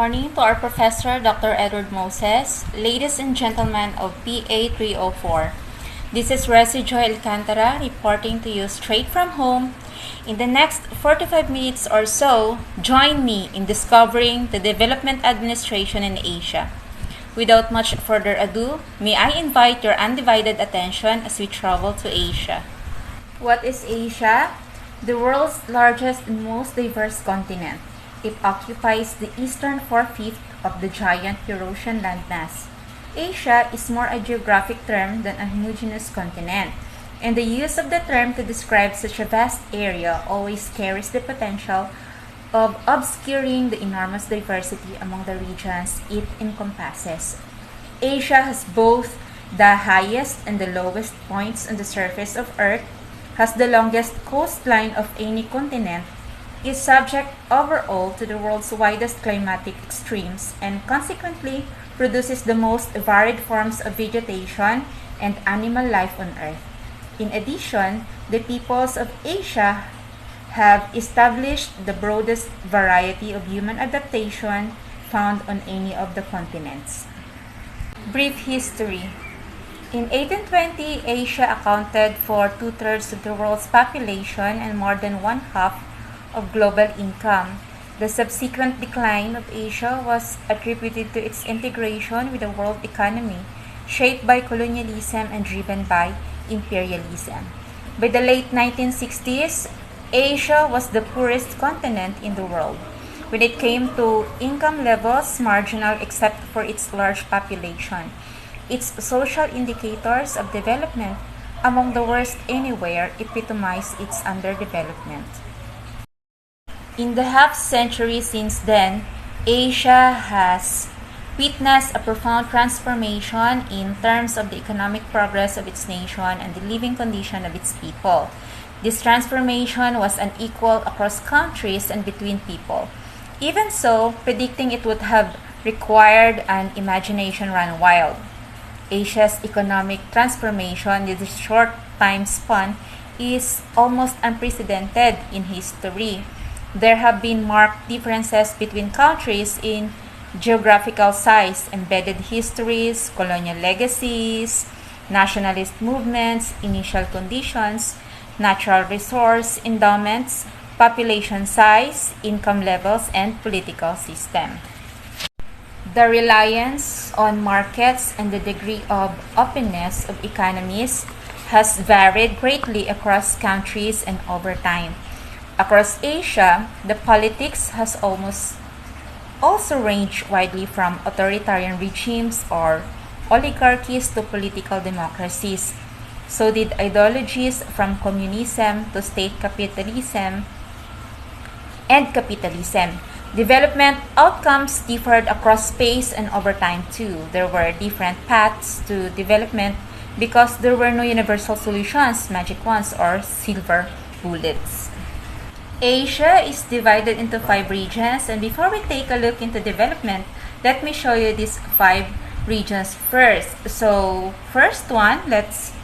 morning to our professor, Dr. Edward Moses, ladies and gentlemen of PA 304. This is Resi Joy Alcantara reporting to you straight from home. In the next 45 minutes or so, join me in discovering the development administration in Asia. Without much further ado, may I invite your undivided attention as we travel to Asia. What is Asia? The world's largest and most diverse continent. It occupies the eastern 4/5 of the giant Eurasian landmass. Asia is more a geographic term than a homogeneous continent, and the use of the term to describe such a vast area always carries the potential of obscuring the enormous diversity among the regions it encompasses. Asia has both the highest and the lowest points on the surface of Earth, has the longest coastline of any continent, is subject overall to the world's widest climatic extremes, and consequently produces the most varied forms of vegetation and animal life on Earth. In addition, the peoples of Asia have established the broadest variety of human adaptation found on any of the continents. Brief history. In 1820, Asia accounted for 2/3 of the world's population and more than 1/2 of global income. The subsequent decline of Asia was attributed to its integration with the world economy, shaped by colonialism and driven by imperialism. By the late 1960s, Asia was the poorest continent in the world. When it came to income levels, marginal except for its large population. Its social indicators of development, among the worst anywhere, epitomize its underdevelopment. In the half-century since then, Asia has witnessed a profound transformation in terms of the economic progress of its nation and the living condition of its people. This transformation was unequal across countries and between people. Even so, predicting it would have required an imagination run wild. Asia's economic transformation in this short time span is almost unprecedented in history. There have been marked differences between countries in geographical size, embedded histories, colonial legacies, nationalist movements, initial conditions, natural resource endowments, population size, income levels, and political system. The reliance on markets and the degree of openness of economies has varied greatly across countries and over time. Across Asia, the politics has also ranged widely from authoritarian regimes or oligarchies to political democracies. So did ideologies from communism to state capitalism and capitalism. Development outcomes differed across space and over time too. There were different paths to development because there were no universal solutions, magic wands, or silver bullets. Asia is divided into 5 regions, and before we take a look into development, let me show you these 5 regions first. So first one, let's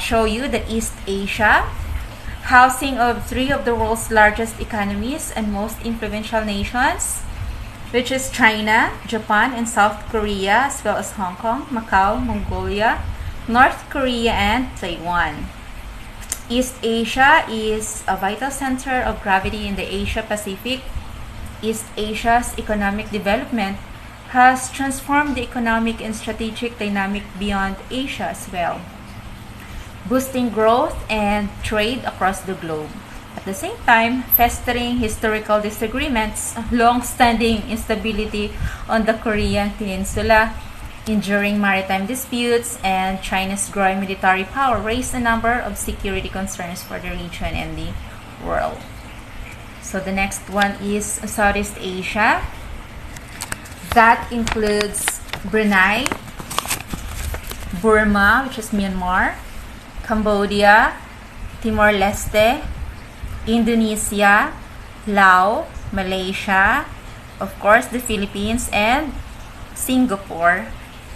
show you the East Asia, housing of 3 of the world's largest economies and most influential nations, which is China, Japan, and South Korea, as well as Hong Kong, Macau, Mongolia, North Korea, and Taiwan. East Asia is a vital center of gravity in the Asia-Pacific. East Asia's economic development has transformed the economic and strategic dynamic beyond Asia as well, boosting growth and trade across the globe. At the same time, festering historical disagreements, long-standing instability on the Korean Peninsula, enduring maritime disputes, and China's growing military power raised a number of security concerns for the region and the world. So the next one is Southeast Asia. That includes Brunei, Burma, which is Myanmar, Cambodia, Timor-Leste, Indonesia, Laos, Malaysia, of course the Philippines, and Singapore,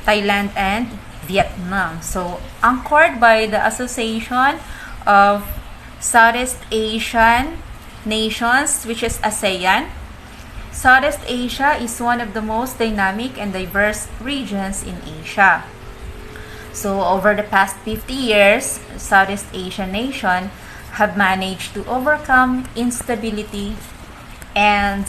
Thailand, and Vietnam. So anchored by the Association of Southeast Asian Nations, which is ASEAN, Southeast Asia is one of the most dynamic and diverse regions in Asia. So over the past 50 years, Southeast Asian nations have managed to overcome instability and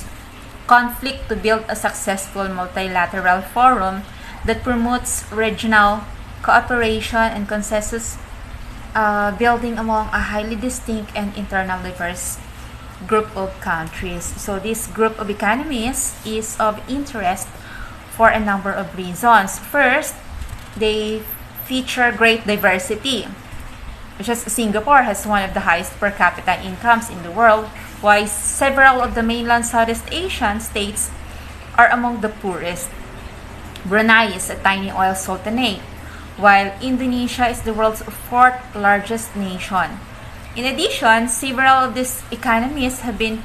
conflict to build a successful multilateral forum that promotes regional cooperation and consensus building among a highly distinct and internal diverse group of countries. So this group of economies is of interest for a number of reasons. First, they feature great diversity, which is Singapore has one of the highest per capita incomes in the world, while several of the mainland Southeast Asian states are among the poorest. Brunei is a tiny oil sultanate, while Indonesia is the world's fourth largest nation. In addition, several of these economies have been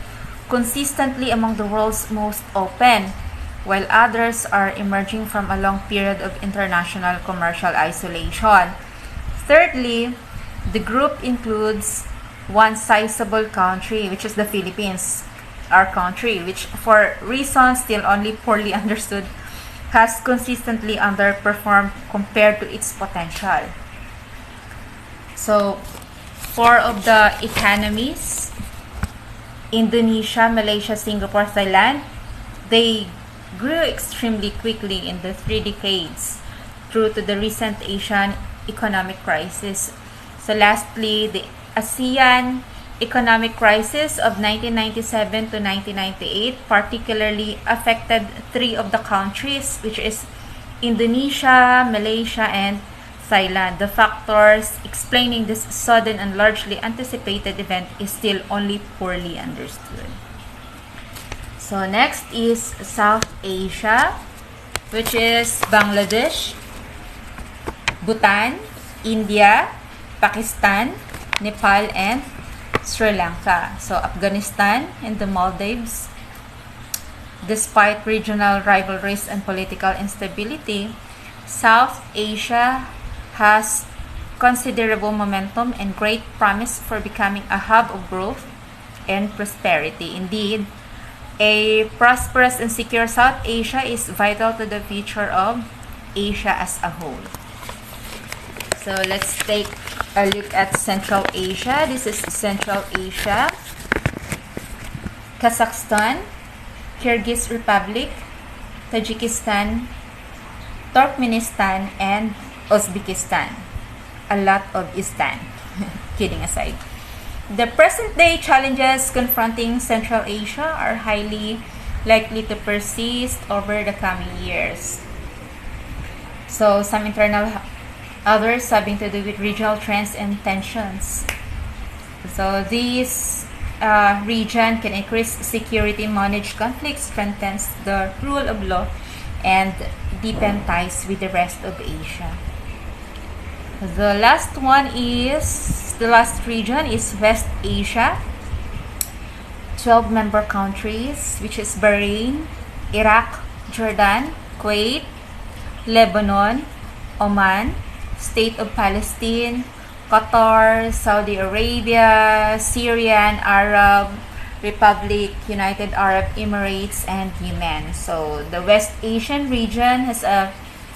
consistently among the world's most open, while others are emerging from a long period of international commercial isolation. Thirdly, the group includes one sizable country, which is the Philippines, our country, which for reasons still only poorly understood, has consistently underperformed compared to its potential. So, four of the economies, Indonesia, Malaysia, Singapore, Thailand, they grew extremely quickly in the 3 decades due to the recent Asian economic crisis. So lastly, the ASEAN economic crisis of 1997 to 1998 particularly affected 3 of the countries, which is Indonesia, Malaysia, and Thailand. The factors explaining this sudden and largely anticipated event is still only poorly understood. So next is South Asia, which is Bangladesh, Bhutan, India, Pakistan, Nepal, and Sri Lanka. So Afghanistan and the Maldives. Despite regional rivalries and political instability, South Asia has considerable momentum and great promise for becoming a hub of growth and prosperity. Indeed, a prosperous and secure South Asia is vital to the future of Asia as a whole. So let's take a look at Central Asia. This is Central Asia. Kazakhstan, Kyrgyz Republic, Tajikistan, Turkmenistan, and Uzbekistan. A lot of Istan. Kidding aside. The present-day challenges confronting Central Asia are highly likely to persist over the coming years. So, some internal, others having to do with regional trends and tensions. So, this region can increase security, manage conflicts, strengthens the rule of law, and deepen ties with the rest of Asia. The last region is West Asia. 12 member countries, which is Bahrain, Iraq, Jordan, Kuwait, Lebanon, Oman, State of Palestine, Qatar, Saudi Arabia, Syrian Arab Republic, United Arab Emirates, and Yemen. So the West Asian region has a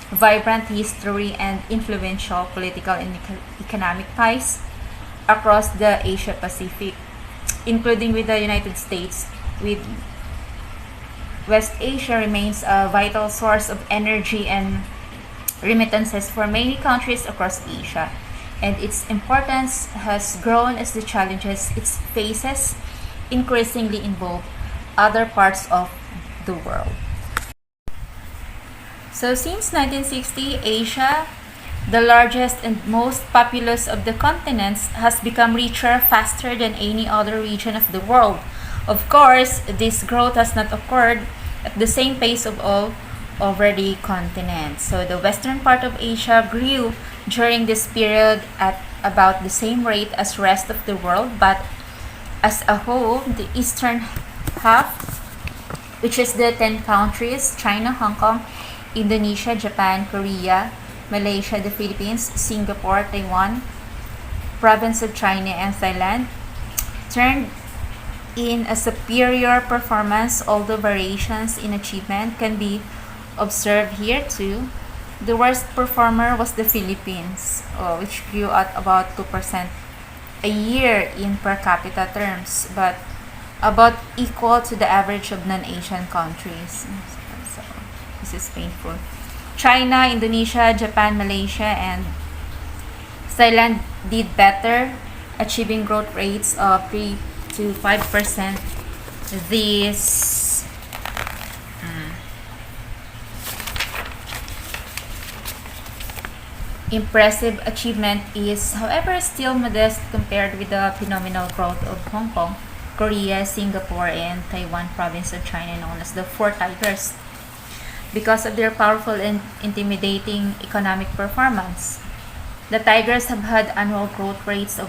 vibrant history and influential political and economic ties across the Asia Pacific, including with the United States. With West Asia remains a vital source of energy and remittances for many countries across Asia, and its importance has grown as the challenges it faces increasingly involve other parts of the world. So since 1960, Asia, the largest and most populous of the continents, has become richer faster than any other region of the world. Of course, this growth has not occurred at the same pace of all over the continent. So the western part of Asia grew during this period at about the same rate as rest of the world, but as a whole, the eastern half, which is the 10 countries, China, Hong Kong, Indonesia, Japan, Korea, Malaysia, the Philippines, Singapore, Taiwan, province of China, and Thailand, turned in a superior performance, although variations in achievement can be observed here too. The worst performer was the Philippines, which grew at about 2% a year in per capita terms, but about equal to the average of non-Asian countries. So, this is painful. China, Indonesia, Japan, Malaysia, and Thailand did better, achieving growth rates of 3 to 5%. This impressive achievement is, however, still modest compared with the phenomenal growth of Hong Kong, Korea, Singapore, and Taiwan province of China known as the Four Tigers. Because of their powerful and intimidating economic performance, the Tigers have had annual growth rates of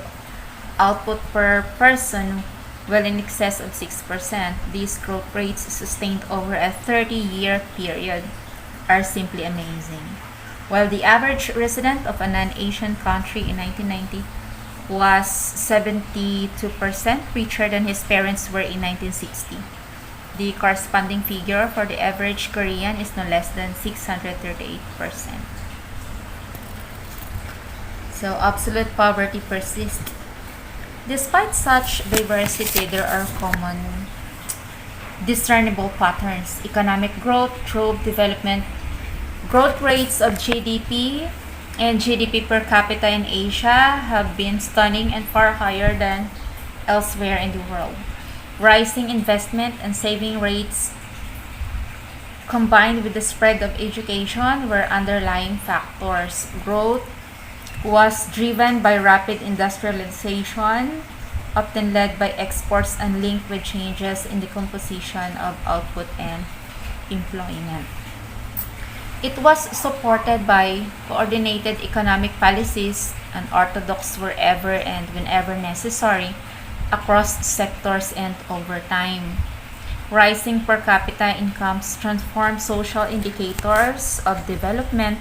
output per person well in excess of 6%. These growth rates sustained over a 30-year period are simply amazing. While the average resident of a non-Asian country in 1990 was 72% richer than his parents were in 1960. The corresponding figure for the average Korean is no less than 638%. So absolute poverty persists. Despite such diversity, there are common discernible patterns. Economic growth drove development. Growth rates of GDP and GDP per capita in Asia have been stunning and far higher than elsewhere in the world. Rising investment and saving rates combined with the spread of education were underlying factors. Growth was driven by rapid industrialization, often led by exports and linked with changes in the composition of output and employment. It was supported by coordinated economic policies and orthodox wherever and whenever necessary across sectors and over time. Rising per capita incomes transformed social indicators of development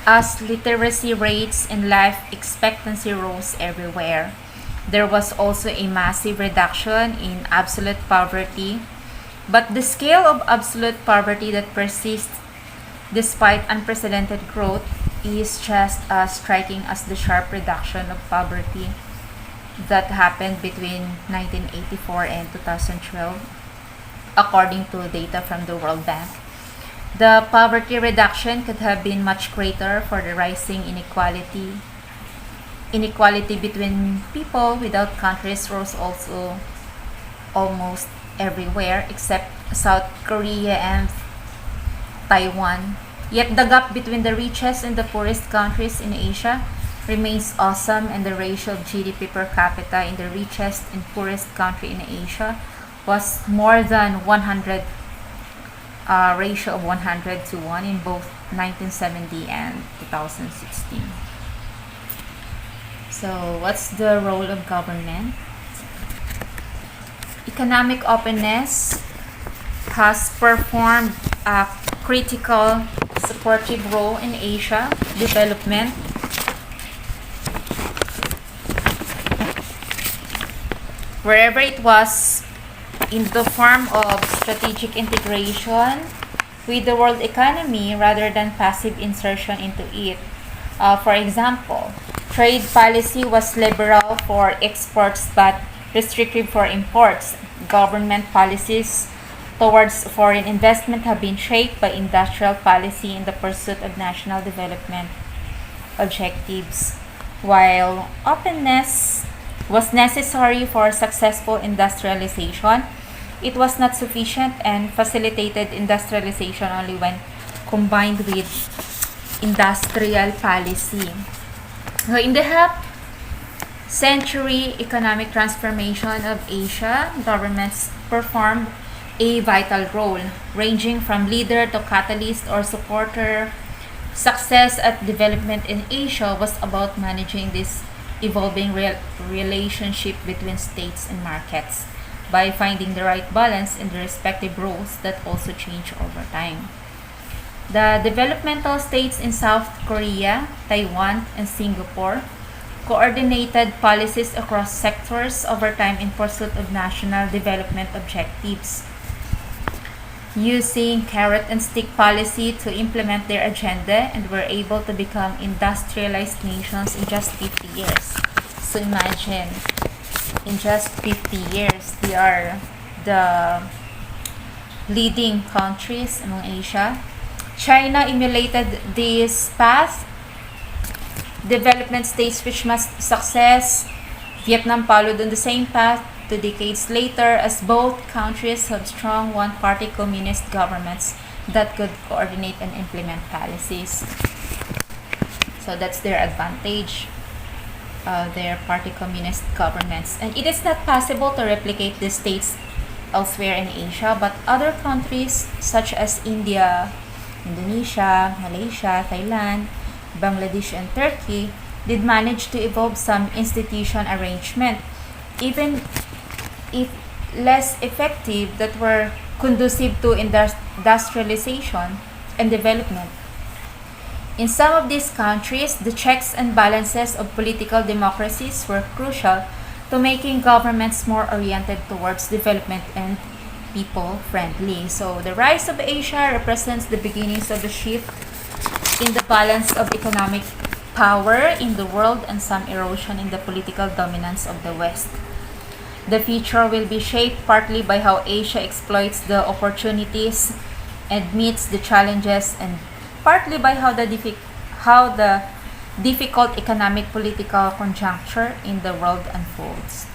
as literacy rates and life expectancy rose everywhere. There was also a massive reduction in absolute poverty, but the scale of absolute poverty that persists despite unprecedented growth is just as striking as the sharp reduction of poverty that happened between 1984 and 2012, according to data from the World Bank. The poverty reduction could have been much greater for the rising inequality. Inequality between people without countries rose also almost everywhere except South Korea and Taiwan. Yet the gap between the richest and the poorest countries in Asia remains awesome, and the ratio of GDP per capita in the richest and poorest country in Asia was more than 100, ratio of 100 to 1 in both 1970 and 2016. So what's the role of government? Economic openness has performed a critical supportive role in Asia development. Wherever it was in the form of strategic integration with the world economy rather than passive insertion into it. For example, trade policy was liberal for exports but restrictive for imports. Government policies towards foreign investment have been shaped by industrial policy in the pursuit of national development objectives. While openness was necessary for successful industrialization, it was not sufficient and facilitated industrialization only when combined with industrial policy. So in the half-century economic transformation of Asia, governments performed a vital role, ranging from leader to catalyst or supporter. Success at development in Asia was about managing this evolving relationship between states and markets by finding the right balance in the respective roles that also change over time. The developmental states in South Korea, Taiwan, and Singapore coordinated policies across sectors over time in pursuit of national development objectives, using carrot and stick policy to implement their agenda, and were able to become industrialized nations in just 50 years. So imagine, in just 50 years, they are the leading countries among Asia. China emulated this path. Development states which must success. Vietnam followed on the same path 2 decades later, as both countries have strong one-party communist governments that could coordinate and implement policies. So that's their advantage, their party communist governments. And it is not possible to replicate these states elsewhere in Asia, but other countries such as India, Indonesia, Malaysia, Thailand, Bangladesh, and Turkey did manage to evolve some institution arrangement, even if less effective, that were conducive to industrialization and development. In some of these countries, the checks and balances of political democracies were crucial to making governments more oriented towards development and people-friendly. So the rise of Asia represents the beginnings of the shift in the balance of economic power in the world and some erosion in the political dominance of the West. The future will be shaped partly by how Asia exploits the opportunities and meets the challenges, and partly by how the difficult economic political conjuncture in the world unfolds.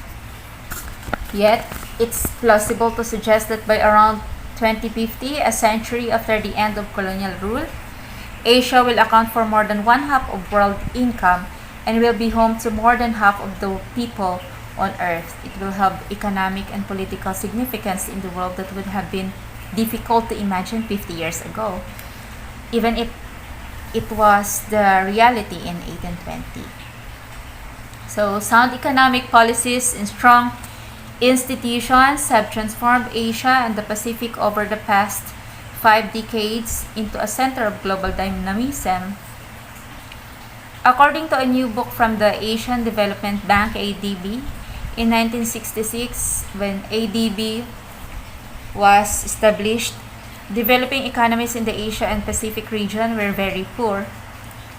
Yet, it's plausible to suggest that by around 2050, a century after the end of colonial rule, Asia will account for more than one half of world income and will be home to more than half of the people on Earth. It will have economic and political significance in the world that would have been difficult to imagine 50 years ago, even if it was the reality in 1820. So, sound economic policies and strong institutions have transformed Asia and the Pacific over the past 5 decades into a center of global dynamism. According to a new book from the Asian Development Bank, ADB, in 1966, when ADB was established, developing economies in the Asia and Pacific region were very poor.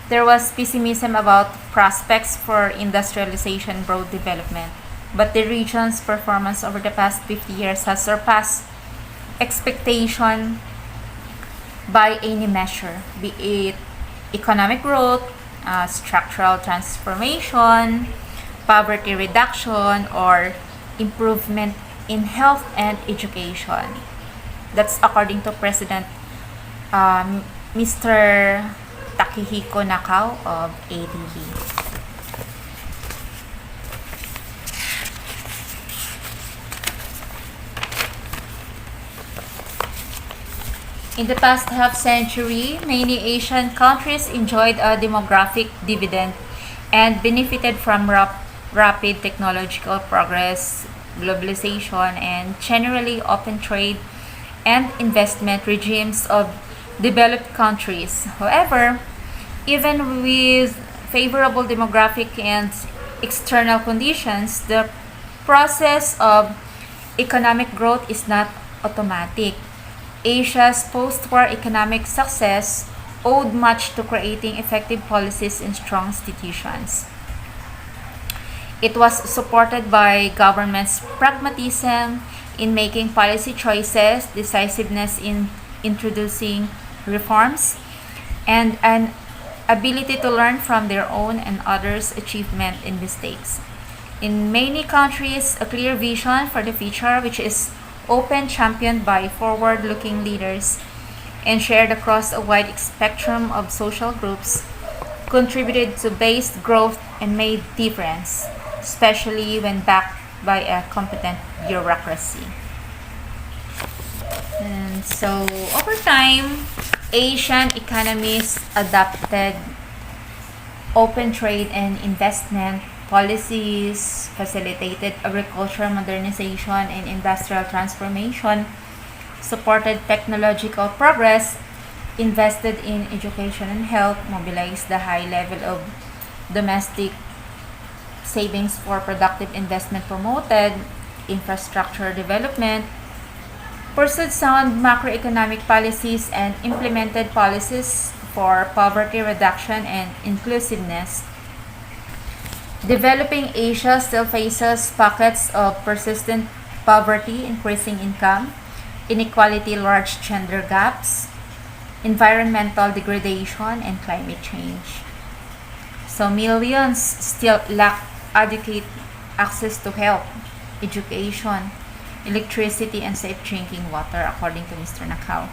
There was pessimism about prospects for industrialization and broad development, but the region's performance over the past 50 years has surpassed expectation by any measure, be it economic growth, structural transformation, poverty reduction, or improvement in health and education. That's according to President Mr. Takehiko Nakao of ADB. In the past half century, many Asian countries enjoyed a demographic dividend and benefited from rapid technological progress, globalization, and generally open trade and investment regimes of developed countries. However, even with favorable demographic and external conditions, the process of economic growth is not automatic. Asia's post-war economic success owed much to creating effective policies and strong institutions. It was supported by governments' pragmatism in making policy choices, decisiveness in introducing reforms, and an ability to learn from their own and others' achievement and mistakes. In many countries, a clear vision for the future, which is often championed by forward-looking leaders and shared across a wide spectrum of social groups, contributed to base growth and made difference, especially when backed by a competent bureaucracy. And so, over time, Asian economies adopted open trade and investment policies, facilitated agricultural modernization and industrial transformation, supported technological progress, invested in education and health, mobilized the high level of domestic savings for productive investment promoted, infrastructure development, pursued sound macroeconomic policies, and implemented policies for poverty reduction and inclusiveness. Developing Asia still faces pockets of persistent poverty, increasing income, inequality, large gender gaps, environmental degradation, and climate change. So millions still lack adequate access to health, education, electricity, and safe drinking water, according to Mr. Nakao.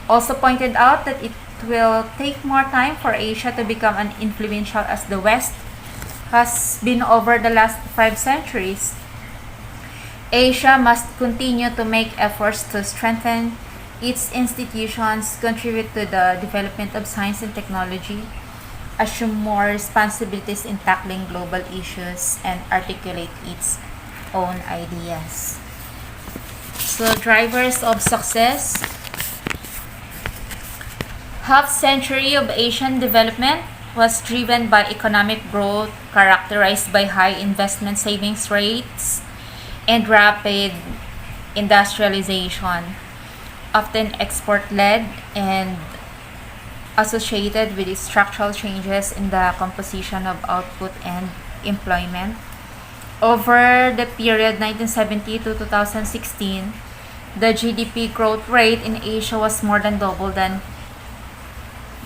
Also pointed out that it will take more time for Asia to become an influential as the West has been over the last 5 centuries. Asia must continue to make efforts to strengthen its institutions, contribute to the development of science and technology, assume more responsibilities in tackling global issues, and articulate its own ideas. So, drivers of success. Half century of Asian development was driven by economic growth characterized by high investment savings rates and rapid industrialization, often export-led and associated with structural changes in the composition of output and employment. Over the period 1970 to 2016, the GDP growth rate in Asia was more than double than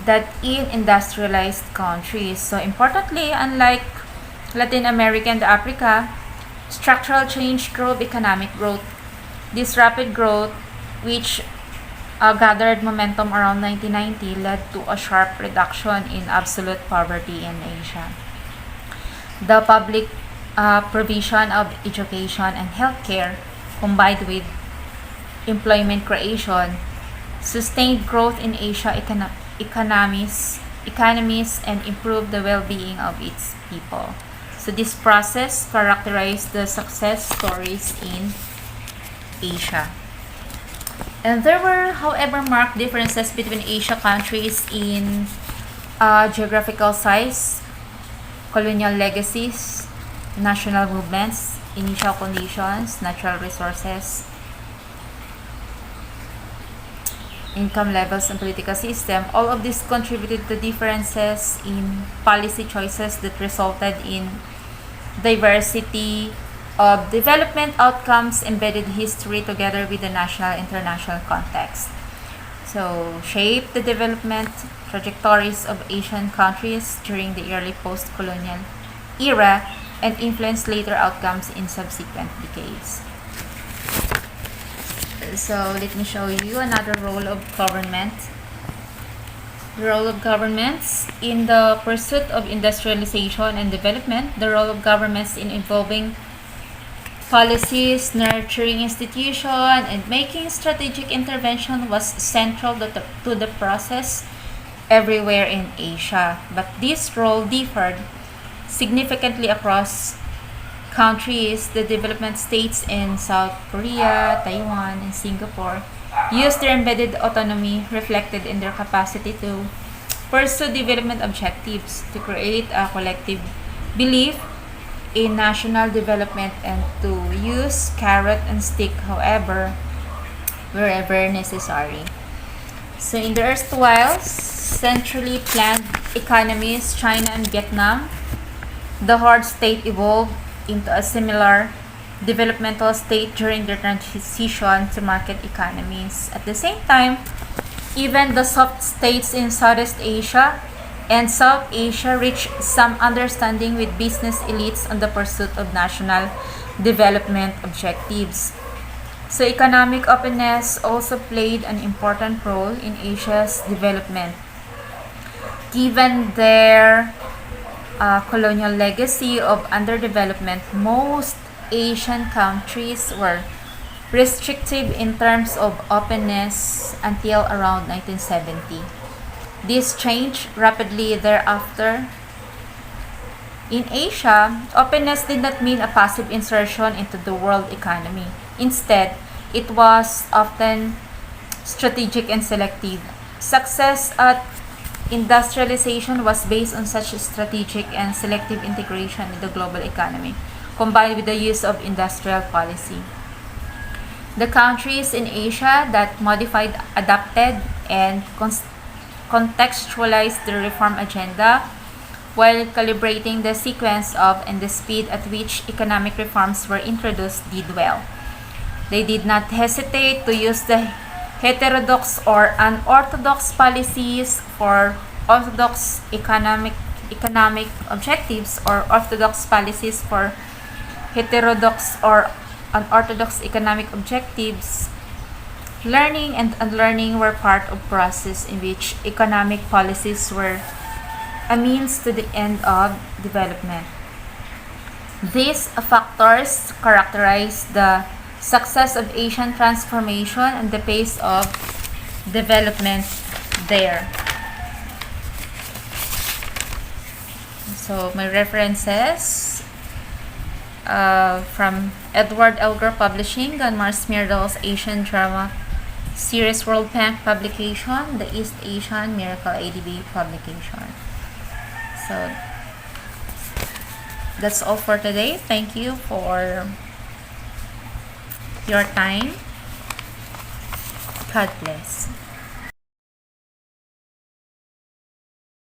that in industrialized countries. So importantly, unlike Latin America and Africa, structural change drove economic growth. This rapid growth, which gathered momentum around 1990, led to a sharp reduction in absolute poverty in Asia. The public provision of education and healthcare, combined with employment creation, sustained growth in Asia economies and improved the well-being of its people. So this process characterized the success stories in Asia. And there were, however, marked differences between Asia countries in geographical size, colonial legacies, national movements, initial conditions, natural resources, income levels, and political system. All of this contributed to differences in policy choices that resulted in diversity of development outcomes, embedded history together with the national international context. So, shape the development trajectories of Asian countries during the early post-colonial era and influence later outcomes in subsequent decades. So let me show you another role of government. The role of governments in the pursuit of industrialization and development. The role of governments in involving policies, nurturing institution, and making strategic intervention was central to the process everywhere in Asia. But this role differed significantly across countries. The development states in South Korea, Taiwan, and Singapore use their embedded autonomy reflected in their capacity to pursue development objectives, to create a collective belief in national development, and to use carrot and stick, however, wherever necessary. So in the erstwhile centrally planned economies, China and Vietnam, the horde state evolved into a similar developmental state during their transition to market economies. At the same time, even the soft states in Southeast Asia and South Asia reached some understanding with business elites on the pursuit of national development objectives. So economic openness also played an important role in Asia's development. Given their colonial legacy of underdevelopment, most Asian countries were restrictive in terms of openness until around 1970. This changed rapidly thereafter. In Asia, openness did not mean a passive insertion into the world economy. Instead, it was often strategic and selective. Success at industrialization was based on such strategic and selective integration in the global economy, combined with the use of industrial policy. The countries in Asia that modified, adapted, and contextualized the reform agenda while calibrating the sequence of and the speed at which economic reforms were introduced did well. They did not hesitate to use the heterodox or unorthodox policies for orthodox economic objectives, or orthodox policies for heterodox or unorthodox economic objectives. Learning and unlearning were part of process in which economic policies were a means to the end of development. These factors characterize the success of Asian transformation and the pace of development there. So my references from Edward Elgar Publishing, Gunmar Smeardal's Asian Drama Series World Bank publication, the East Asian Miracle ADB publication. So that's all for today. Thank you for your time. God bless.